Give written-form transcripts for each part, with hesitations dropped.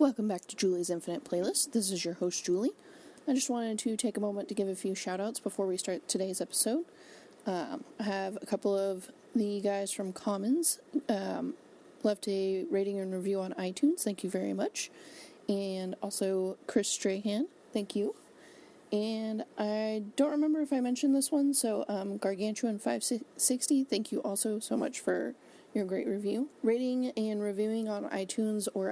Welcome back to Julie's Infinite Playlist. This is your host, Julie. I just wanted to take a moment to give a few shout-outs before we start today's episode. I have a couple of the guys from Commons left a rating and review on iTunes. Thank you very much. And also Chris Strahan. Thank you. And I don't remember if I mentioned this one, so Gargantuan560, thank you also so much for your great review. Rating and reviewing on iTunes or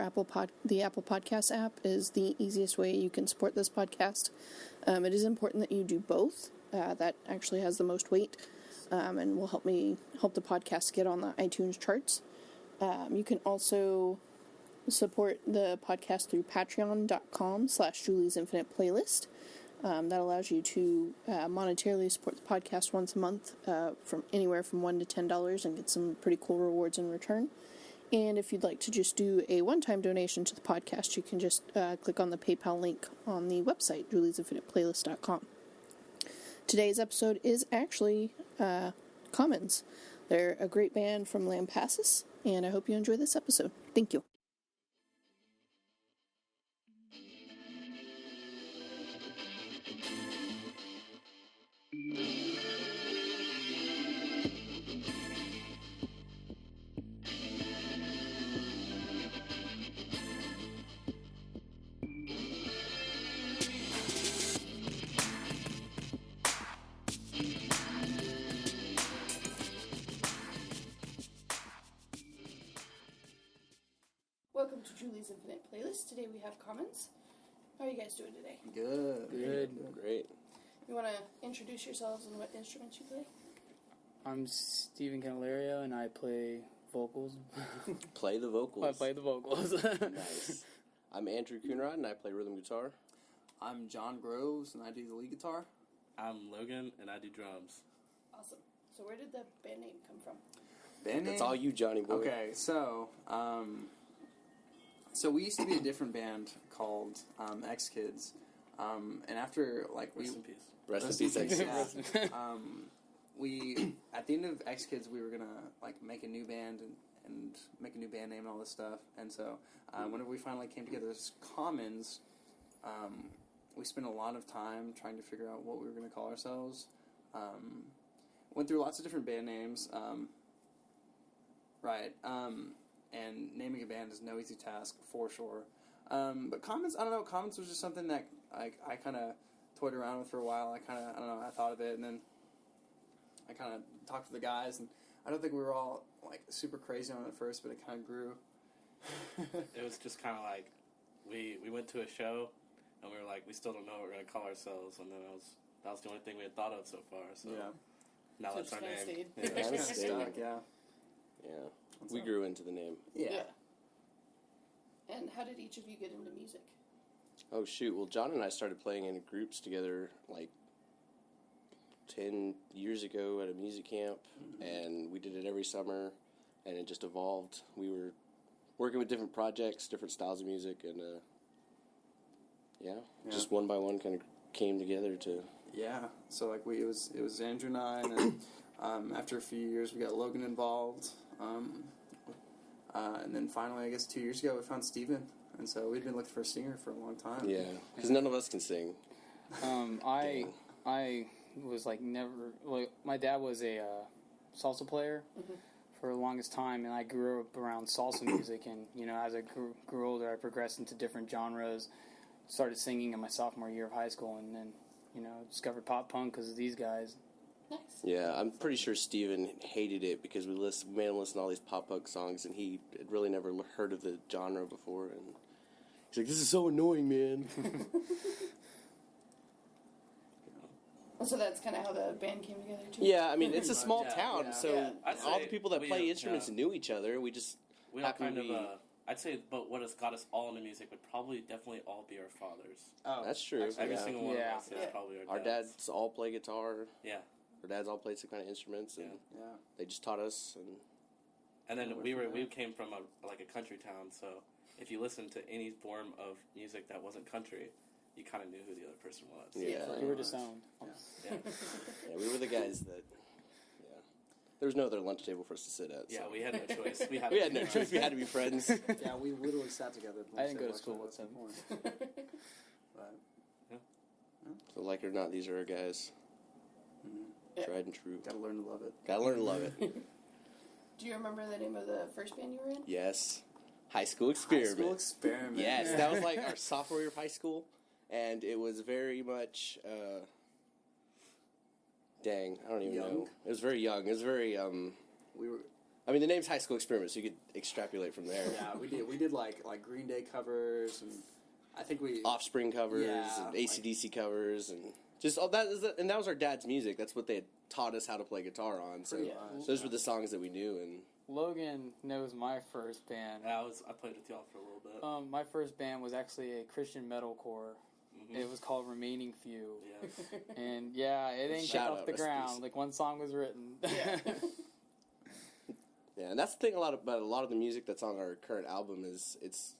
the Apple Podcast app is the easiest way you can support this podcast. It is important that you do both. That actually has the most weight and will help the podcast get on the iTunes charts. You can also support the podcast through patreon.com/Julie's Infinite Playlist. That allows you to monetarily support the podcast once a month from anywhere from $1 to $10 and get some pretty cool rewards in return. And if you'd like to just do a one-time donation to the podcast, you can just click on the PayPal link on the website, juliesinfiniteplaylist.com. Today's episode is actually Commons. They're a great band from Lampasas, and I hope you enjoy this episode. Thank you. Welcome to Julie's Infinite Playlist. Today we have Commons. How are you guys doing today? Good. Great. You want to introduce yourselves and what instruments you play? I'm Steven Candelario, and I play vocals. Play the vocals. I play the vocals. Nice. I'm Andrew Coonrod, and I play rhythm guitar. I'm John Groves, and I do the lead guitar. I'm Logan, and I do drums. Awesome. So where did the band name come from? Band That's name? all you, Johnny boy. Okay, so we used to be a different band called X Kids, and after Rest in peace. Rest in peace, X Kids. yeah, we at the end of X Kids we were gonna make a new band and make a new band name and all this stuff, and so whenever we finally came together as Commons, we spent a lot of time trying to figure out what we were gonna call ourselves. Went through lots of different band names. And naming a band is no easy task, for sure. But Commons, I don't know, Commons was just something that I kind of toyed around with for a while. I thought of it, and then I kind of talked to the guys, and I don't think we were all, super crazy on it at first, but it kind of grew. It was just kind of like, we went to a show, and we were like, we still don't know what we're going to call ourselves, and then that was the only thing we had thought of so far, so Yeah. now So that's it's our kinda name. stayed. Yeah. It's kind of Stayed. stuck, yeah. Yeah. We grew into the name. Yeah. And how did each of you get into music? Oh, shoot. Well, John and I started playing in groups together, 10 years ago at a music camp, and we did it every summer, and it just evolved. We were working with different projects, different styles of music, and, just one by one kind of came together to... Yeah, so it was Andrew and I, and then after a few years we got Logan involved, and then finally, I guess 2 years ago, we found Steven, and so we'd been looking for a singer for a long time. Yeah, because none of us can sing. I was never. My dad was a salsa player for the longest time, and I grew up around salsa music. And as I grew older, I progressed into different genres. Started singing in my sophomore year of high school, and then discovered pop punk because of these guys. Nice. Yeah, I'm pretty sure Steven hated it because we made him listen to all these pop punk songs, and he had really never heard of the genre before, and he's like, "This is so annoying, man." So that's kind of how the band came together, too? Yeah, I mean, it's a small Yeah, town, yeah. so Yeah, I'd all say the people that we, play instruments yeah. knew each other. We just We all happened kind to of, be... I'd say, but what has got us all into music would definitely all be our fathers. Oh, That's true. Every Yeah. single one Yeah. of us is Yeah. probably Our dads all play guitar. Yeah. Our dads all played some kind of instruments, and Yeah. they just taught us. And And then we came from a country town, so if you listen to any form of music that wasn't country, you kind of knew who the other person was. Yeah. You were disowned. Yeah. yeah, we were the guys that... Yeah. There was no other lunch table for us to sit at. Yeah, so. we had no choice. We had, We had no choice. We had to be friends. Yeah, we literally sat together. I didn't go to school with them. But So, like it or not, these are our guys. Yeah. Tried and true. gotta learn to love it. Gotta learn to love it. Do you remember the name of the first band you were in? Yes. High School Experiment. High school experiment. Yes, that was like our sophomore year of high school, and it was very much. Dang, I don't even Young? know. It was very young. It was very. We were. I mean, the name's High School Experiment, so you could extrapolate from there. Yeah, we did. We did like Green Day covers, and I think we. Offspring covers Yeah, and AC/DC covers, and just all that. And that was our dad's music. That's what they had taught us how to play guitar on. So Pretty much. those were the songs that we knew. And Logan knows my first band. And I played with y'all for a little bit. My first band was actually a Christian metalcore. It was called Remaining Few. Yes. And yeah, it ain't Shout get out, off the rest in ground. peace. Like one song was written. yeah, and that's the thing about a lot of the music that's on our current album is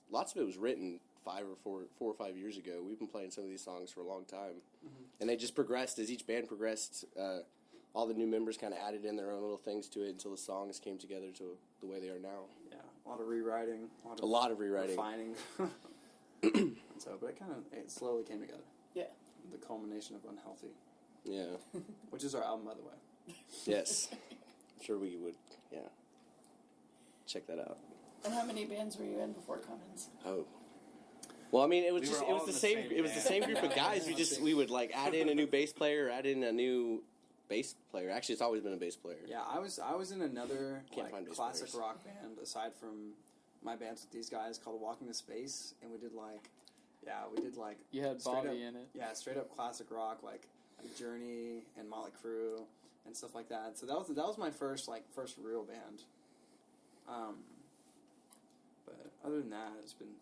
lots of it was written 4 or 5 years ago. We've been playing some of these songs for a long time, and they just progressed as each band progressed. All the new members kind of added in their own little things to it until the songs came together to the way they are now. Yeah, a lot of rewriting. A lot of rewriting. Refining. So, but it slowly came together. Yeah. The culmination of Unhealthy, Yeah. which is our album, by the way. Yes. I'm sure we would. Yeah. Check that out. And how many bands were you in before Commons? Oh. Well, I mean, it was We just were it was all the in the same same it was the band. same group of guys. We would like add in a new bass player, or add in a new bass player. Actually, it's always been a bass player. Yeah, I was in another Can't find bass classic players. rock band aside from my bands with these guys called Walking to Space, and we did like You had straight Bobby up- in it. Yeah, straight up classic rock like Journey and Motley Crue and stuff like that. So that was my first real band. But other than that, it's been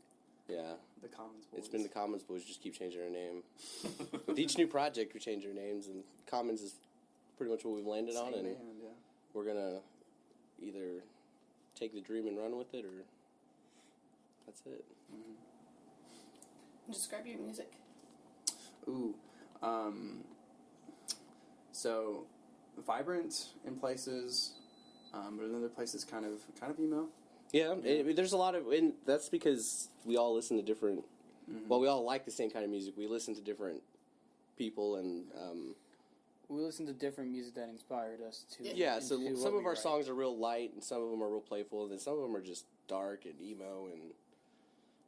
Yeah. the Commons Boys. It's been the Commons Boys. Just keep changing our name. With each new project, we change our names, and Commons is pretty much what we've landed on, Same and band, yeah. we're gonna either take the dream and run with it, or that's it. Describe your music. Ooh, so vibrant in places, but in other places kind of emo. Yeah, there's a lot of, and that's because we all listen to different. Well, we all like the same kind of music. We listen to different people, and We listened to different music that inspired us to. yeah. So into some what of we our write. songs are real light, and some of them are real playful, and then some of them are just dark and emo, and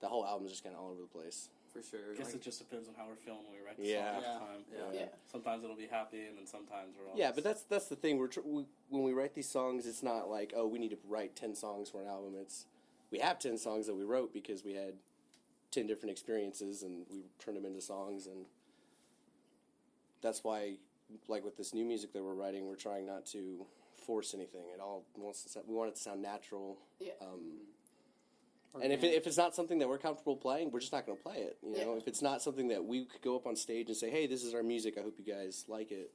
the whole album's just kind of all over the place. For sure. I guess Like, it just depends on how we're feeling when we write the Yeah. song Yeah. at the time. Yeah. Yeah. Sometimes it'll be happy, and then sometimes we're all Yeah, but that's the thing. When we write these songs, it's not like, oh, we need to write 10 songs for an album. It's we have 10 songs that we wrote because we had 10 different experiences, and we turned them into songs. And that's why, like with this new music that we're writing, we're trying not to force anything. It all we want it to sound natural. Yeah. And if it's not something that we're comfortable playing, we're just not going to play it. You know, Yeah. if it's not something that we could go up on stage and say, "Hey, this is our music. I hope you guys like it,"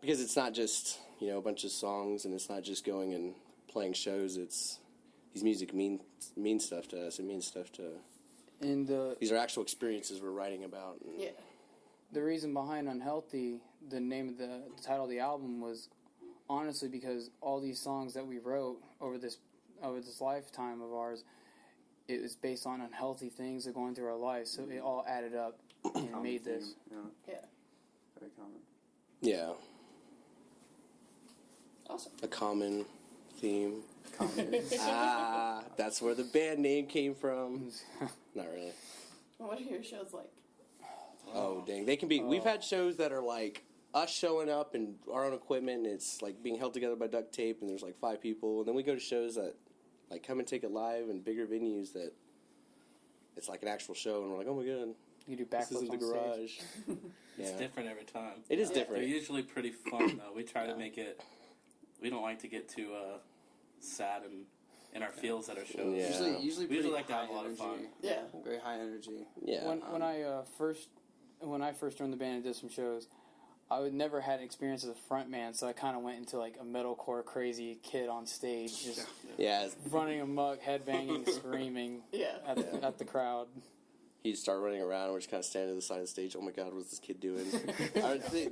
because it's not just a bunch of songs, and it's not just going and playing shows. It's these music means stuff to us. It means stuff to. And These are actual experiences we're writing about. And Yeah. the reason behind Unhealthy, the name of the title of the album, was honestly because all these songs that we wrote over this lifetime of ours, it was based on unhealthy things that are going through our life. So it all added up and common made theme, this. Yeah, Yeah. very common. Yeah, Awesome. a common theme. Common. That's where the band name came from. Not really. What are your shows like? Oh, dang. They can be. We've had shows that are like us showing up and our own equipment, and it's like being held together by duct tape, and there's like 5 people. And then we go to shows that like come and take it live in bigger venues that it's like an actual show, and we're like, oh my god, You do this backflips isn't the on garage. stage. It's Yeah. different every time. It is Yeah. They're different. usually pretty fun though. We try to make it. We don't like to get too sad and in our feels at our shows. Yeah. Usually We usually pretty like to have high a lot of energy. fun. Yeah. Very high energy. Yeah. When I first joined the band and did some shows, I would never had experience as a front man, so I kind of went into like a metalcore crazy kid on stage, just Yeah. running amok, headbanging, screaming Yeah. at the crowd. he'd start running around, and we're just kind of standing to the side of the stage. Oh my God, what's this kid doing?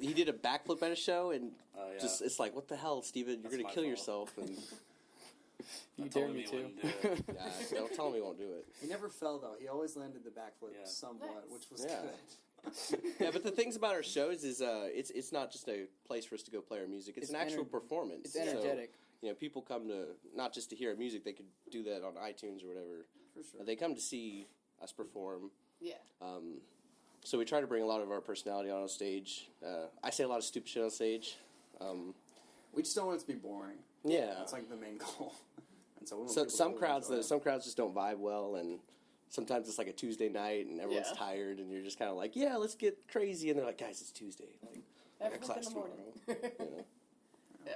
He did a backflip at a show, and just it's like, what the hell, Steven? You're That's gonna my kill fault. yourself. And You I dare told him me he to. wouldn't do it. yeah, don't tell him he won't do it. He never fell though. He always landed the backflip Yeah. somewhat, Nice. which was Yeah. good. Yeah, but the things about our shows is it's not just a place for us to go play our music. It's an actual performance. It's energetic. So, people come to not just to hear our music. They could do that on iTunes or whatever. For sure. They come to see us perform. Yeah. So we try to bring a lot of our personality on stage. I say a lot of stupid shit on stage. We just don't want it to be boring. Yeah. That's like the main goal. And so, we want So people some to crowds, enjoy though, it. some crowds just don't vibe well, and sometimes it's like a Tuesday night, and everyone's Yeah. tired, and you're just kind of like, yeah, let's get crazy, and they're like, guys, it's Tuesday. Like, I got Every class in the morning. tomorrow. You know? Yeah.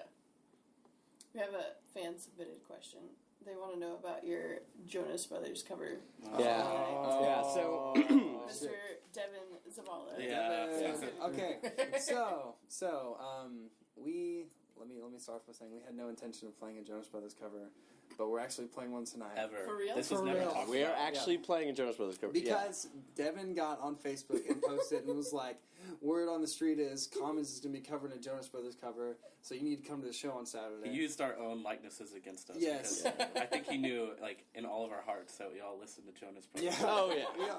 We have a fan submitted question. They want to know about your Jonas Brothers cover. Yeah. Oh. Yeah, so Mr. Devin Zavala. Yeah. Okay, so we let me start by saying we had no intention of playing a Jonas Brothers cover, but we're actually playing one tonight. Ever. For real? This was For never real. talked we are about. actually playing a Jonas Brothers cover. Because Devin got on Facebook and posted and was like, word on the street is Commons is going to be covering a Jonas Brothers cover, so you need to come to the show on Saturday. He used our own likenesses against us. Yes. because I think he knew, like, in all of our hearts that we all listened to Jonas Brothers. Yeah. Oh, yeah.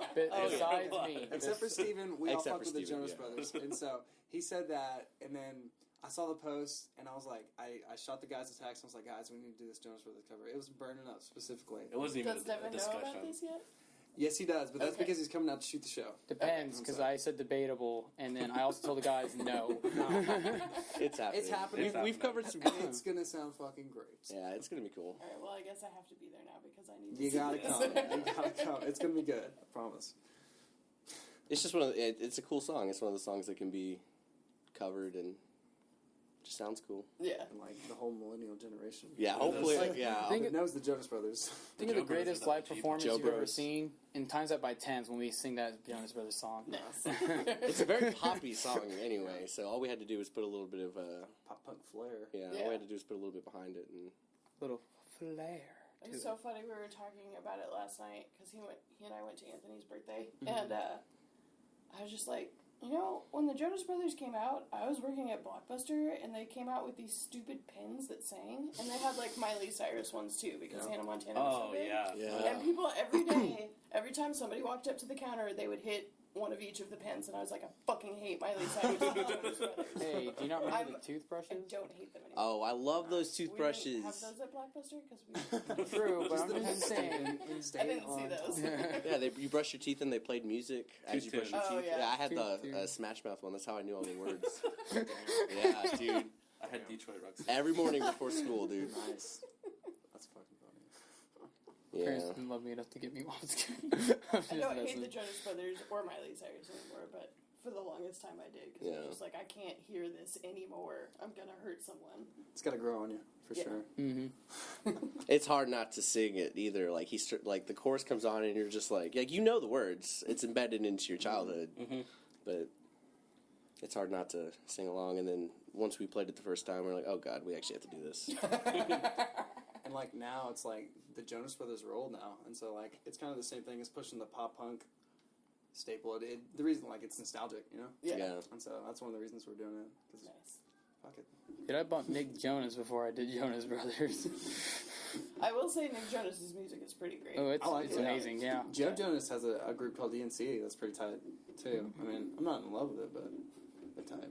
Besides me. Except for Steven, we all Except fuck for with the Steven, Jonas yeah. Brothers. And so he said that, and then I saw the post, and I was like, I shot the guys a text, and I was like, guys, we need to do this Jonas Brothers cover. It was burning up specifically. It wasn't even Does a Devin know discussion. about this yet? Yes, he does, but that's Okay. because he's coming out to shoot the show. Depends, I'm because sorry. I said debatable, and then I also told the guys no. It's happening. It's happening. We've covered some. It's gonna sound fucking great. Yeah, it's gonna be cool. All right, well, I guess I have to be there now because I need to You see gotta this. come. You gotta come. It's gonna be good. I promise. It's just it's a cool song. It's one of the songs that can be covered and just sounds cool. Yeah. And like the whole millennial generation. Yeah, hopefully, Like, yeah. think- It knows the Jonas Brothers. Think of the Joe Bros greatest are the live cheap- performance Joe you've ever Bros. seen, and times that by tens when we sing that Jonas Brothers song. Nice. It's a very poppy song anyway, so all we had to do was put a little bit of Pop punk flair. all Yeah. we had to do was put a little bit behind it, and Little flair. It to was it. so funny. We were talking about it last night because he and I went to Anthony's birthday, Mm-hmm. and I was just like, when the Jonas Brothers came out, I was working at Blockbuster, and they came out with these stupid pins that sang, and they had like Miley Cyrus ones too because Hannah Montana was so Oh, big. yeah. Yeah. And people every day, every time somebody walked up to the counter, they would hit one of each of the pins, and I was like, I fucking hate Miley Cyrus and the Jonas Brothers. Hey, do you not remember the I toothbrushes? don't hate them anymore. oh, I love those We didn't toothbrushes. have those at Blockbuster because we. True, but Just I'm the just saying. I didn't see those. Yeah, you brush your teeth and they played music as you brush your Oh, teeth. yeah. I had the Toot. Smash Mouth one. That's how I knew all the words. Yeah, dude. I had Detroit Rock. Every morning before school, dude. Nice. That's fucking funny. Yeah. Parents didn't love me enough to get me while I was I don't hate the Jonas Brothers or Miley Cyrus anymore, but for the longest time I did because I Yeah. was just like, I can't hear this anymore. I'm gonna hurt someone. It's got to grow on you for Yeah. sure. Mm-hmm. It's hard not to sing it either. Like like the chorus comes on and you're just like you know the words. It's embedded into your childhood, but it's hard not to sing along. And then once we played it the first time, we're like, oh god, we actually have to do this. And like now, it's like the Jonas Brothers are old now, and so like it's kind of the same thing as pushing the pop punk staple. The reason like it's nostalgic, you know. Yeah. And so that's one of the reasons we're doing it. 'Cause Nice. fuck it. Did I bump Nick Jonas before I did Jonas Brothers? I will say Nick Jonas's music is pretty great. Oh, it's I like it. amazing, yeah. Joe Jonas has a group called DNC that's pretty tight too. I mean, I'm not in love with it, but they're tight.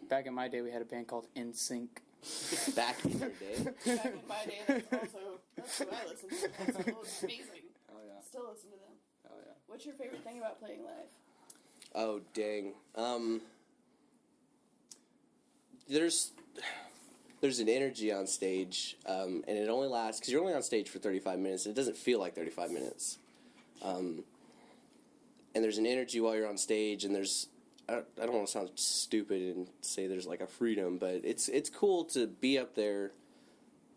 Back in my day, we had a band called NSYNC. Back in your day. Back in my day, that's who I listened to. It's amazing. Oh yeah. Still listen to them. Oh yeah. What's your favorite thing about playing live? Oh dang. There's an energy on stage, and it only lasts because you're only on stage for 35 minutes. And it doesn't feel like 35 minutes. And there's an energy while you're on stage, and there's I don't want to sound stupid and say there's like a freedom, but it's cool to be up there.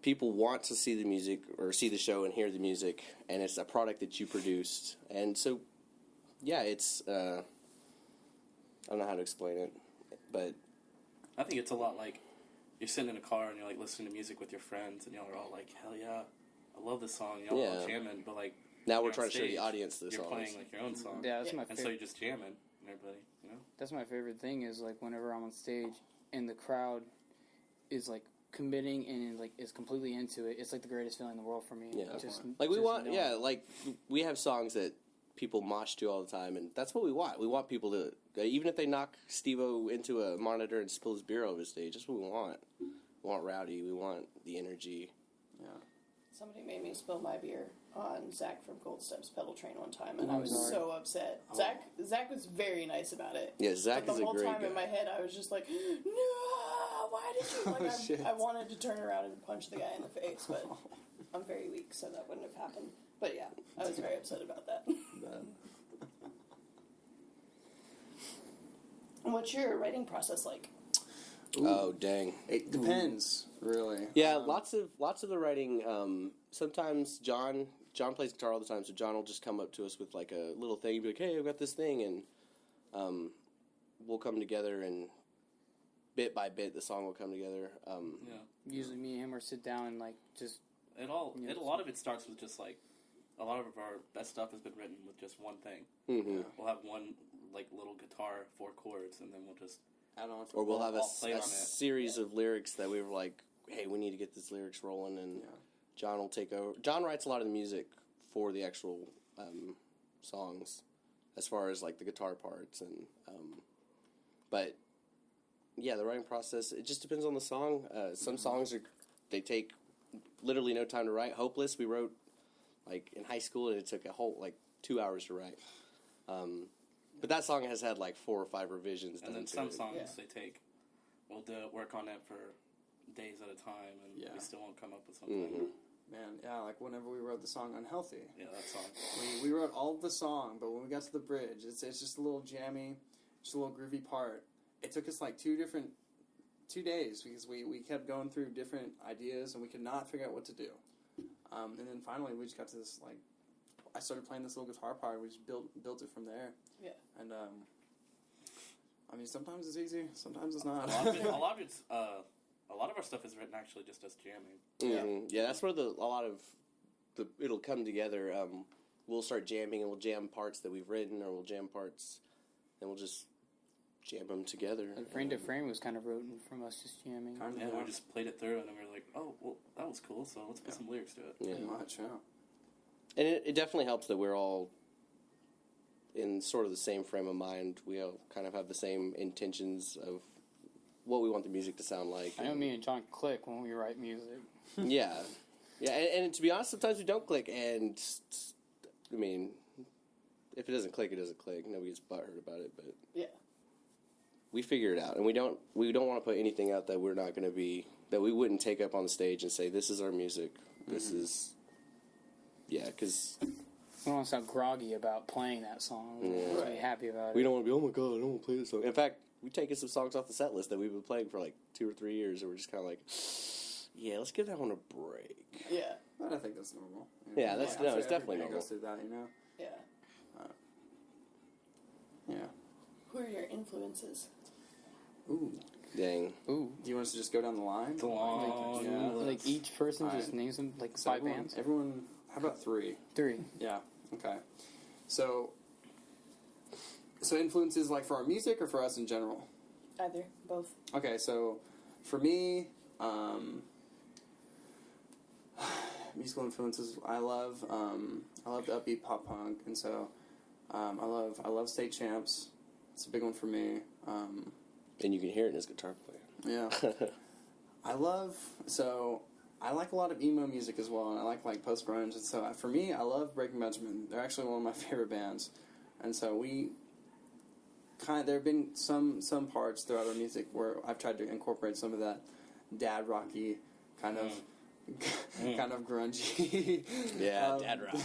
People want to see the music or see the show and hear the music, and it's a product that you produced, and so yeah, it's I don't know how to explain it, but I think it's a lot like you're sitting in a car and you're like listening to music with your friends, and y'all are all like, "Hell yeah, I love this song." Y'all all Yeah. jamming, but like Now we're you're on trying to show the stage, audience the you're songs. playing like your own song. Yeah, that's my And so favorite. you're just jamming and everybody, you know. That's my favorite thing is like whenever I'm on stage and the crowd is like committing and like is completely into it. It's like the greatest feeling in the world for me. Yeah. Just, Like we just want, knowing. yeah, like we have songs that people mosh to all the time, and that's what we want. We want people to, even if they knock Steve-O into a monitor and spill his beer over the stage, that's what we want. We want rowdy. We want the energy. Yeah. Somebody made me spill my beer on Zach from Gold Steps Pedal Train one time, and I was sorry. so upset. Zach was very nice about it. Yeah, Zach But is the a whole great time guy. in my head, I was just like, no, why did you? Like, Oh, shit. I wanted to turn around and punch the guy in the face, but I'm very weak, so that wouldn't have happened. But yeah, I was very upset about that. And what's your writing process like? Oh dang! It depends, really. Yeah, lots of the writing. Sometimes John plays guitar all the time, so John will just come up to us with like a little thing. He'll be like, "Hey, I've got this thing," and we'll come together, and bit by bit, the song will come together. Yeah. Usually me and him or sit down and like just It all. Yeah, A lot of it starts with just like a lot of our best stuff has been written with just one thing. hmm We'll have one like little guitar, 4 chords, and then we'll just Add on to Or we'll have I'll play on a it. series of lyrics that we were like, "Hey, we need to get this lyrics rolling," and Yeah. John will take over. John writes a lot of the music for the actual songs, as far as like the guitar parts, and but yeah, the writing process, it just depends on the song. Some songs they take literally no time to write. Hopeless we wrote like in high school, and it took a whole like 2 hours to write. But that song has had like 4 or 5 revisions done and then to some it. songs Yeah. they take. We'll work on it for days at a time, and Yeah. we still won't come up with something. Mhm. Man, yeah, like whenever we wrote the song Unhealthy, Yeah, that song. we wrote all of the song, but when we got to the bridge, it's just a little jammy, just a little groovy part. It took us like 2 days because we kept going through different ideas and we could not figure out what to do. And then finally we just got to this like, I started playing this little guitar part. We just built it from there. Yeah. And I mean, sometimes it's easy, sometimes it's not. A lot of our stuff is written actually just as jamming. Yeah, that's where a lot of it'll come together. We'll start jamming, and we'll jam parts that we've written, or we'll jam parts, and we'll just jam them together. like Frame to Frame was kind of written from us just jamming. Kind of, And yeah. we just played it through, and then we were like, "Oh, well, that was cool. So let's put some lyrics to it." Yeah, Pretty much, yeah. and it definitely helps that we're all in sort of the same frame of mind. We all kind of have the same intentions of what we want the music to sound like. I know me and John click when we write music. Yeah, and to be honest, sometimes we don't click, and I mean, if it doesn't click, it doesn't click. Nobody gets butthurt about it, but Yeah. we figure it out, and we don't want to put anything out that we're not going to be, that we wouldn't take up on the stage and say, this is our music. This is, because We don't want to sound groggy about playing that song. We want to be happy about we it. don't want to be, oh my god, I don't want to play this song. In fact, we've taken some songs off the set list that we've been playing for like 2 or 3 years, and we're just kind of like, yeah, let's give that one a break. Yeah. But I think that's normal. Yeah, that's- I'm no, sure it's definitely everybody normal. goes through that, you know? Yeah. Yeah. Who are your influences? Ooh. Dang. Ooh. Do you want us to just go down the line? The long, Yeah. like each person just Alright. names them like So 5 everyone, bands. Everyone, how about 3? 3. Yeah. Okay. So influences like for our music or for us in general? Either. Both. Okay, so for me, musical influences I love the upbeat pop punk, and so I love State Champs. It's a big one for me. And you can hear it in his guitar Yeah. player. I like a lot of emo music as well, and I like post grunge. And so for me, I love Breaking Benjamin. They're actually one of my favorite bands, and so there have been some parts throughout our music where I've tried to incorporate some of that dad rocky kind of kind of grungy. Yeah, dad rock.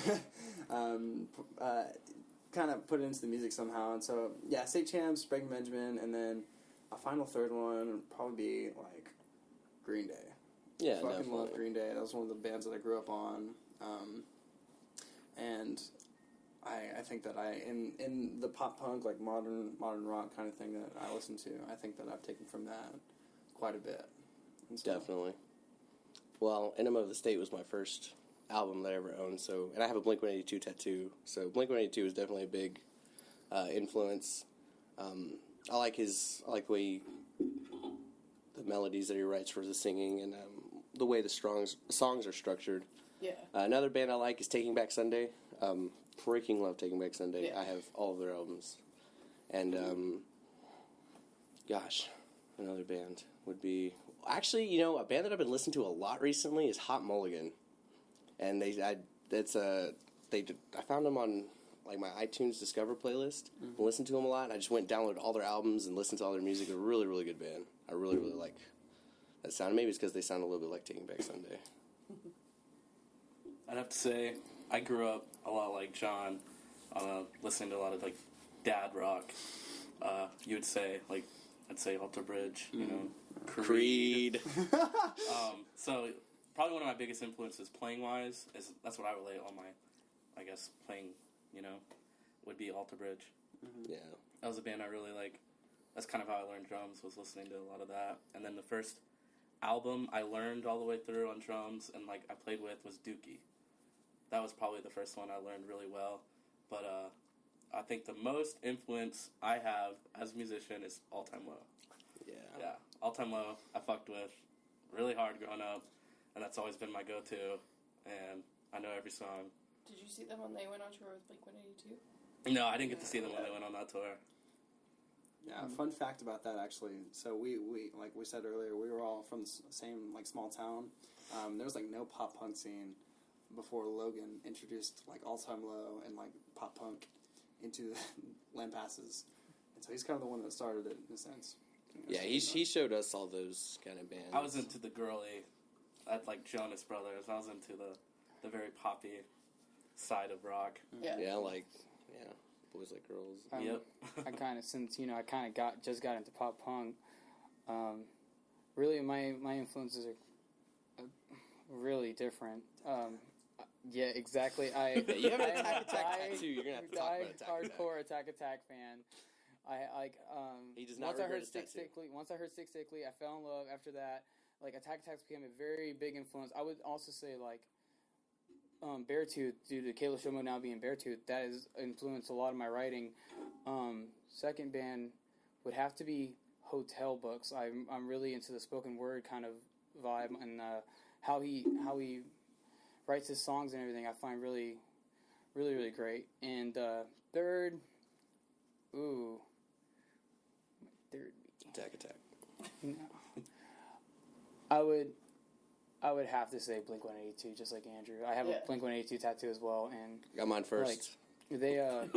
Kind of put it into the music somehow, and so yeah, State Champs, Breaking Benjamin, and then a final third one would probably be like Green Day. Yeah, Fucking definitely. love Green Day. That was one of the bands that I grew up on, and I think that in the pop punk like modern rock kind of thing that I listen to, I think that I've taken from that quite a bit. And so, Definitely. Well, Enema of the State was my first album that I ever owned. So, and I have a Blink-182 tattoo. So Blink-182 is definitely a big influence. I like the way the melodies that he writes for the singing, and the way the songs are structured. Yeah. Another band I like is Taking Back Sunday. Freaking love Taking Back Sunday. Yeah. I have all of their albums. And, gosh, another band would be... Actually, a band that I've been listening to a lot recently is Hot Mulligan. And I found them on like my iTunes Discover playlist. And listened to them a lot. I just went and downloaded all their albums and listened to all their music. They're a really, really good band. I really, really like that sound. Maybe it's because they sound a little bit like Taking Back Sunday. I'd have to say I grew up a lot like John, listening to a lot of like dad rock. You would say like I'd say Alter Bridge, Creed. So probably one of my biggest influences playing wise is that's what I relate on my, I guess playing, would be Alter Bridge. Yeah. That was a band I really like. That's kind of how I learned drums, was listening to a lot of that. And then the first album I learned all the way through on drums and like I played with was Dookie. That was probably the first one I learned really well. But I think the most influence I have as a musician is All Time Low. Yeah, All Time Low I fucked with really hard growing up, and that's always been my go-to, and I know every song. Did you see them when they went on tour with Blink-182? No, I didn't get to see them when they went on that tour. Yeah, fun fact about that actually. So we like we said earlier, we were all from the same like small town. There was like no pop punk scene before Logan introduced like All Time Low and like pop punk into Land Passes, and so he's kind of the one that started it in a sense. Yeah, he showed us all those kind of bands. I was into the girly, like Jonas Brothers. I was into the very poppy side of rock. Yeah. Boys Like Girls. Yep. I kind of just got into pop punk. Really, my influences are really different. Yeah, exactly. You have an Attack tattoo. You're gonna have to talk about Attack Attack. Hardcore Attack fan. I like. He does not once I regret heard his Stick tattoo. Sickly. Once I heard Stick Sickly, I fell in love. After that, like Attack Attacks became a very big influence. I would also say like. Beartooth, due to Kayla Shomo now being Beartooth, that has influenced a lot of my writing. Second band would have to be Hotel Books. I'm really into the spoken word kind of vibe, and how he writes his songs and everything. I find really, really, really great. And third, my third Attack Attack. no. I would have to say Blink-182, just like Andrew. I have a Blink-182 tattoo as well, and Got mine first. like they I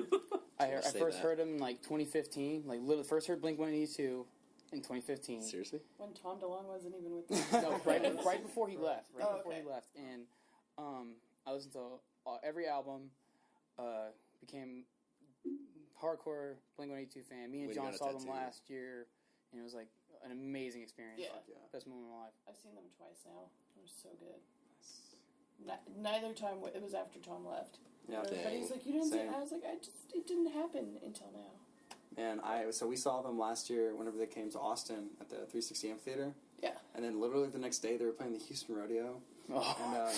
say first that. heard them in like 2015. Like literally first heard Blink-182 in 2015. Seriously? When Tom DeLonge wasn't even with them. No, right before he left. Right Oh, before okay. he left, and I listened to every album. Became hardcore Blink-182 fan. Me and When you John got a saw them tattoo. last year, and it was like an amazing experience. Yeah. Yeah. Best moment of my life. I've seen them twice now. It was so good. Neither time it was after Tom left. Yeah. Everybody's like, you didn't see it. Same. I was like, it didn't happen until now. And so we saw them last year whenever they came to Austin at the 360 Amphitheater. Yeah. And then literally the next day they were playing the Houston Rodeo. Oh.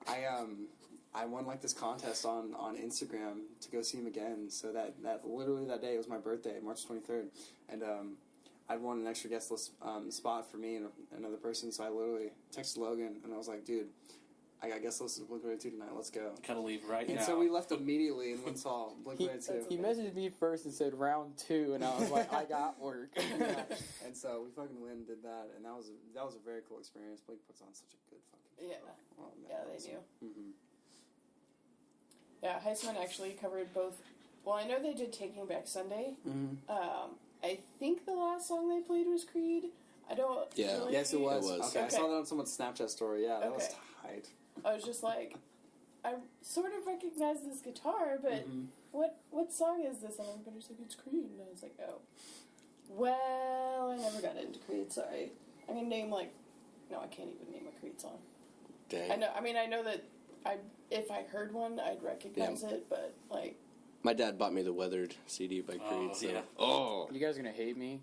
And I won like this contest on Instagram to go see him again. So that literally that day, it was my birthday, March 23rd, and I'd won an extra guest list spot for me and another person. So I literally texted Logan and I was like, dude, I got guest listed with Blink-182 tonight. Let's go. Gotta leave right And now. so we left immediately and went and saw Blink-182. He messaged me first and said round 2, and I was like, I got work. And so we fucking went and did that, and that was a very cool experience. Blink puts on such a good fucking show. Yeah. Oh, man, Yeah, they awesome. do. Mm-hmm. Yeah, Heisman actually covered both. Well, I know they did Taking Back Sunday. Mm-hmm. I think the last song they played was Creed. I don't. Yeah. really- Yes, it was. It was. Okay, I Okay. saw that on someone's Snapchat story. Yeah, that was Okay. tight. I was just like, I sort of recognize this guitar, but Mhm. what song is this? And everybody's like, it's Creed. And I was like, oh. Well, I never got into Creed, sorry. I can name no, I can't even name a Creed song. Dang. I know that if I heard one, I'd recognize it, but My dad bought me the Weathered CD by Creed. Oh, so. yeah. Oh, You guys are gonna hate me.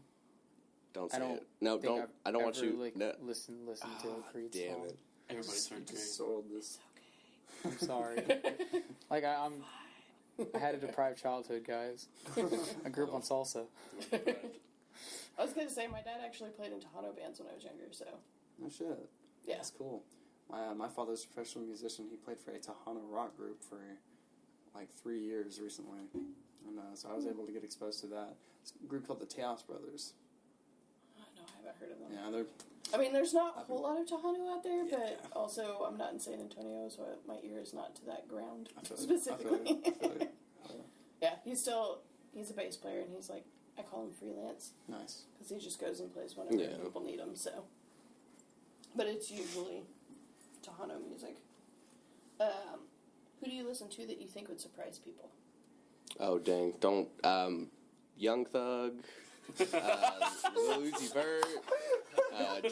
don't say I don't it. No, think don't. I've I don't want ever, you. No. listen to a Creed Damn song. it. Everybody's heard You Creed. just soiled this. I'm sorry. Like I had a deprived childhood, guys. I grew up on salsa. I was gonna say my dad actually played in Tejano bands when I was younger, so Oh shit. yeah. That's cool. My father's a professional musician. He played for a Tejano rock group for like 3 years recently. And so I was able to get exposed to that. It's a group called the Teos Brothers. No, I haven't heard of them. Yeah, they're I mean, there's not a whole lot of Tejano out there, Yeah. but also I'm not in San Antonio, so my ear is not to that ground I feel specifically. you. I feel you. Yeah, he's a bass player, and he's like, I call him freelance Nice. because he just goes and plays whenever Yeah. people need him. So, but it's usually Tejano music. Who do you listen to that you think would surprise people? Oh dang! Don't Young Thug, Lil Uzi Vert,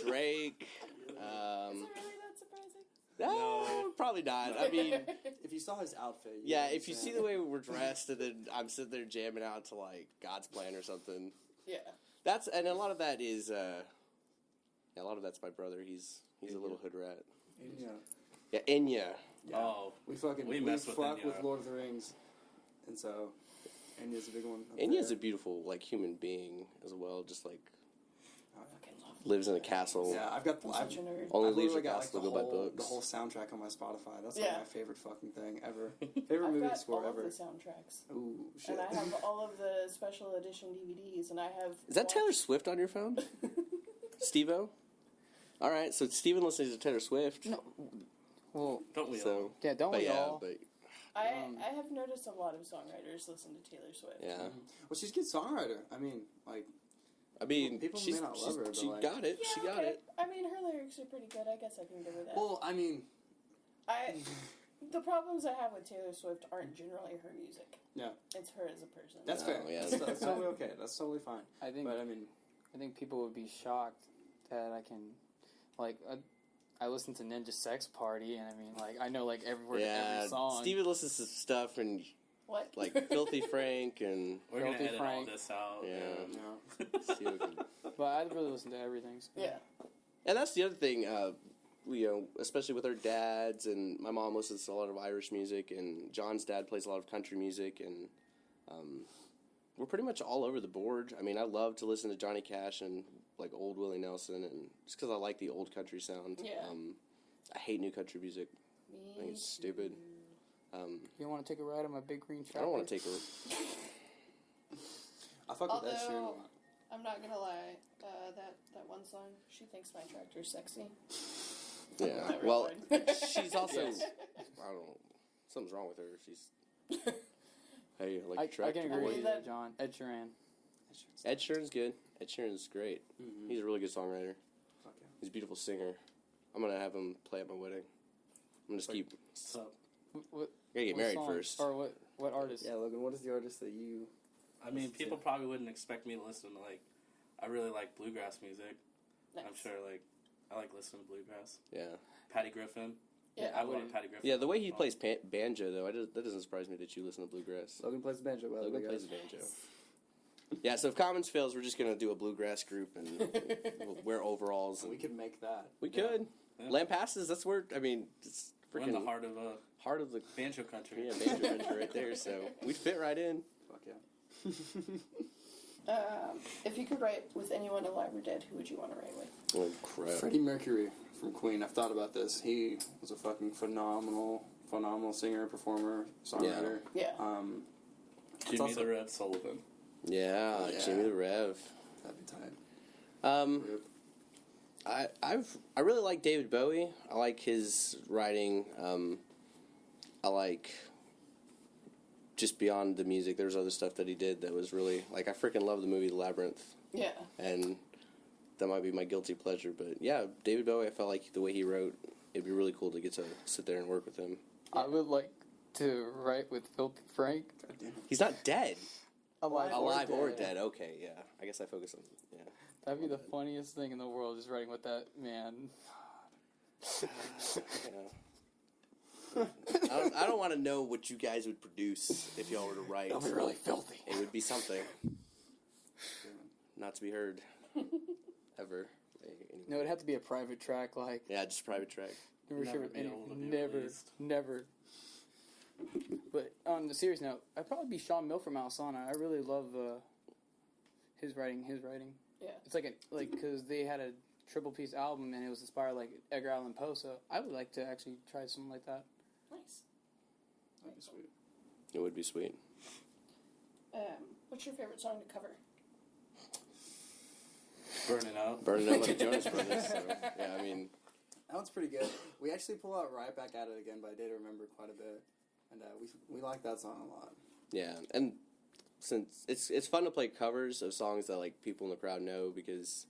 Drake. Is it really that surprising? No, probably not. I mean, If you saw his outfit, you yeah. would If you see understand. the way we're dressed, and then I'm sitting there jamming out to like God's Plan or something. Yeah. That's and a lot of that is. Yeah, a lot of that's my brother. He's a little hood rat. Yeah. Yeah, Enya. Yeah. Oh, We mess with fuck Enya. with Lord of the Rings, and so Enya's a big one. up Enya's a there. beautiful like human being as well. Just like I fucking love lives in a castle. Yeah, I've got. I'm I've, such a nerd. Only I've leaves literally your got castle like to go by the books. whole soundtrack on my Spotify. That's Yeah. like my favorite fucking thing ever. Favorite I've movie got score all ever. of the soundtracks. Ooh, shit. And I have all of the special edition DVDs, and I have. Is that Taylor Swift on your phone, Steve-O? All right, so Steven listens to Taylor Swift. No. Well, don't we all? So yeah, don't but we yeah, all? but I have noticed a lot of songwriters listen to Taylor Swift. yeah. Well, she's a good songwriter. I mean, like, I mean, People may she's, not she's- love her, but, she like- got it. Yeah, She got okay. it. I mean, her lyrics are pretty good. I guess I can give her that. well, I mean, The problems I have with Taylor Swift aren't generally her music. yeah, It's her as a person. that's No, fair. yeah. That's totally okay. That's totally fine. I think But I mean, people would be shocked that I can, like, I listen to Ninja Sex Party, and I mean, like, I know like every word of Yeah, every song. Steven listens to stuff and What? like Filthy Frank and We're gonna Filthy edit Frank. all this out. Yeah. you know, Steven can- But I really listen to everything. So. Yeah. and that's the other thing. You know, especially with our dads, and my mom listens to a lot of Irish music, and John's dad plays a lot of country music, and we're pretty much all over the board. I mean, I love to listen to Johnny Cash and like old Willie Nelson, and just because I like the old country sound. Yeah. I hate new country music. I think it's stupid. You want to take a ride on my big green tractor? I don't want to take a. I fuck with Ed Sheeran a Although, lot. I'm not gonna lie, that one song, she thinks my tractor's sexy. Yeah. Not real Well, hard. she's also. Yes. I don't know. Something's wrong with her. She's. Hey, I like I your tractor. can I agree mean, with you that- there, John. Ed Sheeran. Ed Sheeran's good. Ed Sheeran's great. Mhm. He's a really good songwriter. Fuck yeah. He's a beautiful singer. I'm gonna have him play at my wedding. I'm gonna just keep. So, What, Gotta get what married song? first. Or what artist? Yeah, Logan. What is the artist that you? I mean, people probably wouldn't expect me to listen to, like, I really like bluegrass music. Nice. I'm sure, like, I like listening to bluegrass. Yeah. Patty Griffin. Yeah, I I love wouldn't- Patty Griffin. Yeah, the way he plays banjo though, that doesn't surprise me that you listen to bluegrass. Logan plays the banjo. By the way, Logan plays guys. the banjo. Yeah, so if Commons fails, we're just gonna do a bluegrass group and we'll wear overalls. And We could make that. we Yeah. could. Yeah. Lampasses. That's where I mean, it's We're in the freaking heart of the banjo country. yeah banjo country right there. So we'd fit right in. Fuck yeah. If you could write with anyone alive or dead, who would you want to write with? Oh crap! Freddie Mercury from Queen. I've thought about this. He was a fucking phenomenal singer, performer, songwriter. Yeah. Jimmy also- the Rev Sullivan. Yeah, Yeah. Jimmy the Rev. That'd be tight. Um, I really like David Bowie. I like his writing. I like just beyond the music. There's other stuff that he did that was really like I freaking love the movie The Labyrinth, Yeah. and that might be my guilty pleasure. But yeah, David Bowie. I felt like the way he wrote, it'd be really cool to get to sit there and work with him. I would like to write with Filthy Frank. God damn it. He's not dead, Alive, alive or dead. dead. Okay, yeah. I guess I focus on yeah. That'd be the funniest thing in the world, just writing with that man. Yeah. I don't want to know what you guys would produce if y'all were to write. That'd be really filthy. It would be something not to be heard ever. Anyway. No, it'd have to be a private track, like Yeah, just private track. Never be able to be never, released. never. But on the serious note, I'd probably be Sean Mill from Alisana. I really love his writing. Yeah. It's like because they had a triple piece album and it was inspired like Edgar Allan Poe. So I would like to actually try something like that. Nice. That'd be sweet. It would be sweet. What's your favorite song to cover? Burning Up. Burning Up like the Jonas Brothers. So, yeah, I mean, That one's pretty good. We actually pull out Right Back at It Again by Day to Remember quite a bit. And we like that song a lot. yeah, and since it's fun to play covers of songs that like people in the crowd know because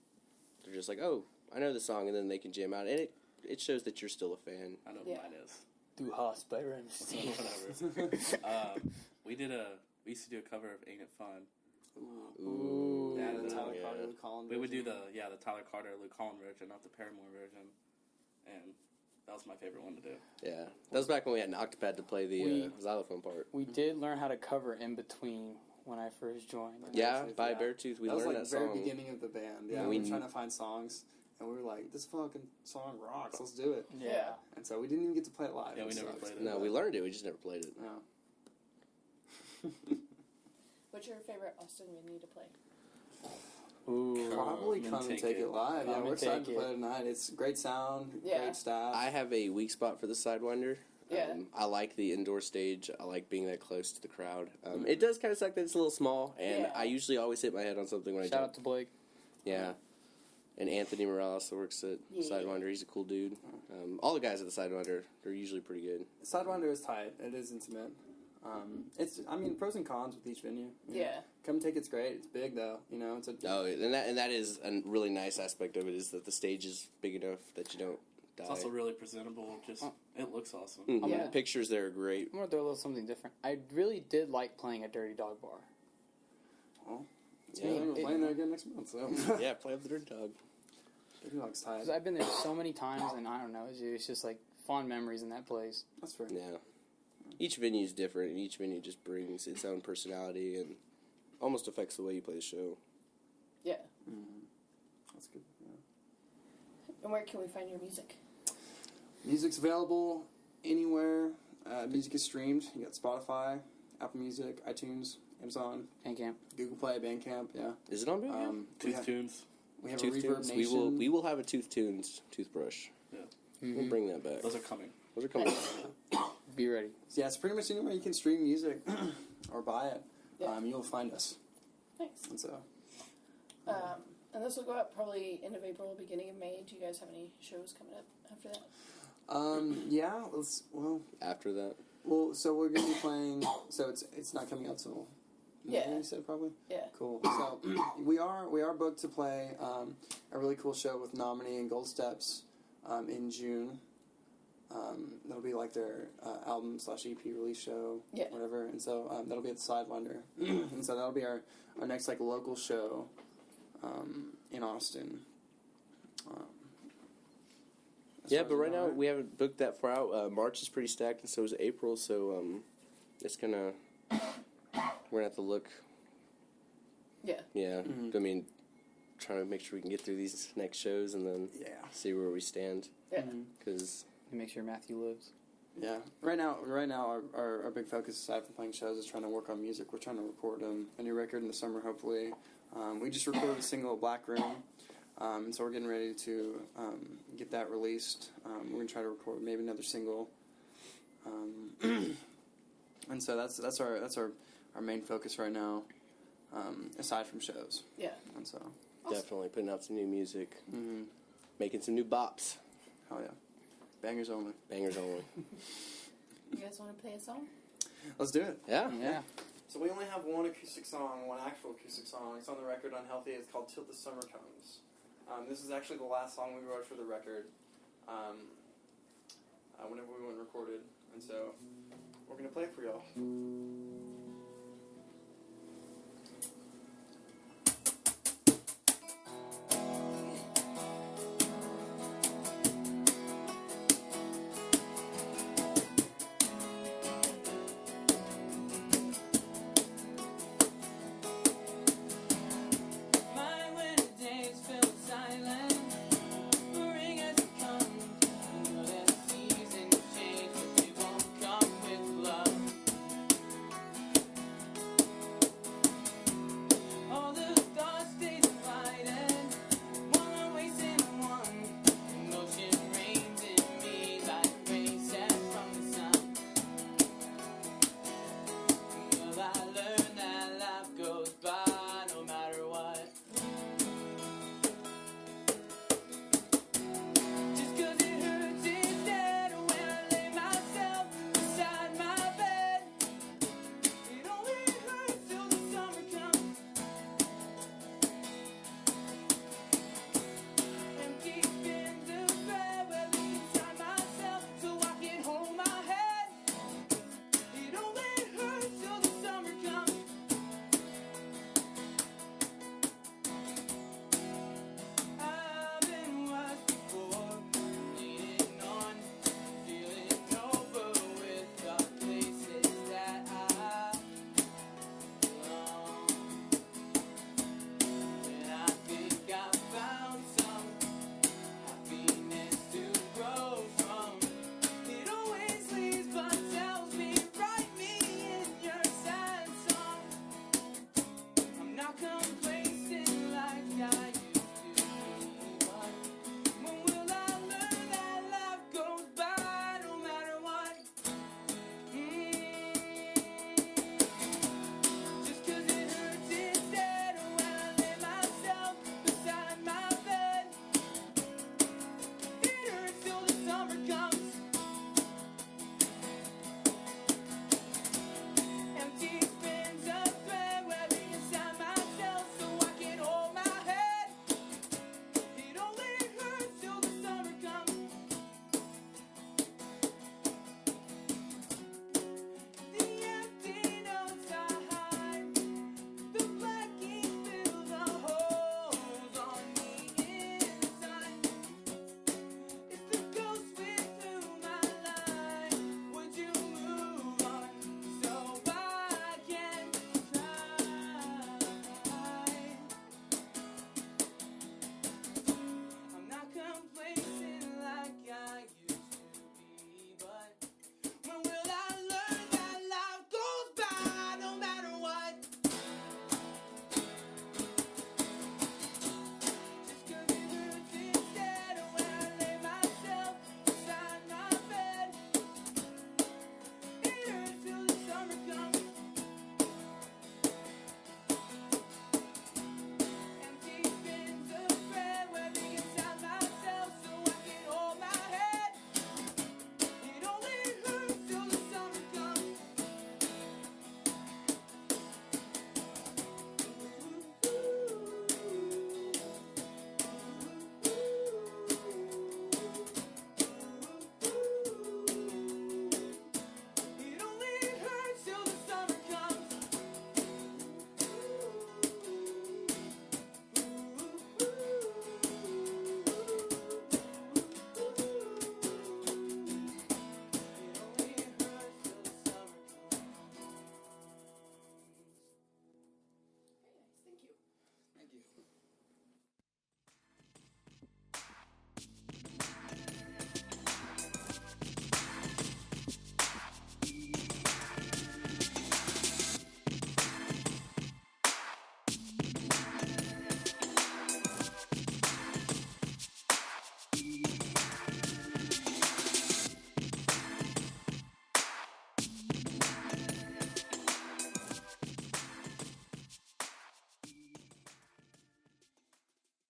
they're just like, oh, I know the song, and then they can jam out, and it shows that you're still a fan. I know Yeah. what mine is. Du hast bei Rammstein. Whatever. We used to do a cover of Ain't It Fun. Ooh, Yeah, the Tyler yeah. Carter, Luke Collins. We would do version. the Tyler Carter, Luke Collins version, not the Paramore version. And that was my favorite one to do. Yeah, that was back when we had an octopad to play the xylophone part. We did learn how to cover In Between when I first joined. Yeah, Beartooth, by yeah. Beartooth, we that was learned like that the very song. beginning of the band. Yeah, Yeah, we we- were trying to find songs, and we were like, "This fucking song rocks. Let's do it." Yeah. And so we didn't even get to play it live. Yeah, we It never sucks. played it. No, we learned it. We just never played it. No. What's your favorite Austin venue to play? Ooh. Probably come and take it live. Yeah, Come we're and excited to take play it. tonight. It's great sound, Yeah. great staff. I have a weak spot for the Sidewinder. Yeah. I like the indoor stage. I like being that close to the crowd. It does kind of suck that it's a little small, and Yeah. I usually always hit my head on something when I Shout jump. out to Blake. Yeah. And Anthony Morales that works at Yeah. Sidewinder. He's a cool dude. All the guys at the Sidewinder, they're usually pretty good. Sidewinder is tight. It is intimate. Pros and cons with each venue. you know. Yeah. Come take it's great. It's big though. You know, it's a Oh, and that is a really nice aspect of it is that the stage is big enough that you don't die. It's also really presentable. Just it looks awesome. Mhm. Yeah. Pictures there are great. I'm gonna throw a little something different. I really did like playing at Dirty Dog Bar. It's Yeah. good. We're playing there again next month. So Yeah, play up the Dirty Dog. Dirty Dog's tight. Because I've been there so many times, and I don't know, it's just like fond memories in that place. That's fair. Yeah. Each venue is different, and each venue just brings its own personality and almost affects the way you play the show. Yeah. That's good. Yeah. And where can we find your music? Music's available anywhere. Music is streamed. You got Spotify, Apple Music, iTunes, Amazon, Bandcamp. Google Play, Bandcamp. Yeah. Is it on Bandcamp? We Tooth have, Tunes. we have Tooth a Reverb Tunes? Nation. We will have a Tooth Tunes toothbrush. Yeah. We'll bring that back. Those are coming. Those are coming. Be ready. Yeah, it's pretty much anywhere you can stream music or buy it. Yeah. You'll find us. Nice. And so, And this will go out probably end of April, beginning of May. Do you guys have any shows coming up after that? yeah. After that. So we're gonna be playing. So it's not coming out till May, Yeah. you said probably. Yeah. Cool. So we are booked to play a really cool show with Nominee and Gold Steps in June. That'll be like their album/EP release show, Yeah. whatever. And so that'll be at the Sidewinder, and so that'll be our next like local show in Austin. As Yeah, far as but I right know, now we haven't booked that far out. March is pretty stacked, and so is April. So it's gonna we're gonna have to look. Yeah. Yeah, Mhm. I mean, trying to make sure we can get through these next shows and then Yeah. see where we stand. Yeah. Because To make sure Matthew lives. Yeah. Right now, our big focus aside from playing shows is trying to work on music. We're trying to record a new record in the summer, hopefully. We just recorded a single, Black Room, and so we're getting ready to get that released. We're gonna try to record maybe another single, and so that's our main focus right now, aside from shows. Yeah. And so, definitely putting out some new music, mm-hmm. making some new bops, Hell yeah, bangers only. bangers only. You guys want to play a song? Let's do it. Yeah. Yeah. So we only have one acoustic song, one actual acoustic song. It's on the record Unhealthy. It's called Till the Summer Comes. This is actually the last song we wrote for the record whenever we went and recorded. And so we're going to play it for y'all. My winter days feel silent, spring has come, you know that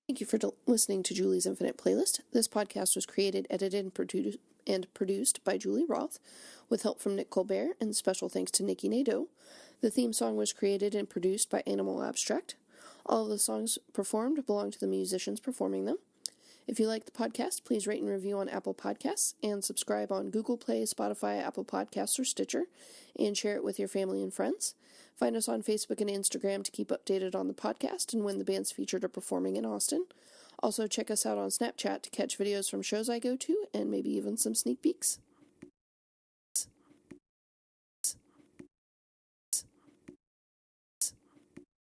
Thank you for listening to Julie's Infinite Playlist. This podcast was created, edited, and produced by Julie Roth, with help from Nick Colbert, and special thanks to Nikki Nadeau. The theme song was created and produced by Animal Abstract. All of the songs performed belong to the musicians performing them. If you like the podcast, please rate and review on Apple Podcasts, and subscribe on Google Play, Spotify, Apple Podcasts, or Stitcher, and share it with your family and friends. Find us on Facebook and Instagram to keep updated on the podcast and when the bands featured are performing in Austin. Also, check us out on Snapchat to catch videos from shows I go to and maybe even some sneak peeks.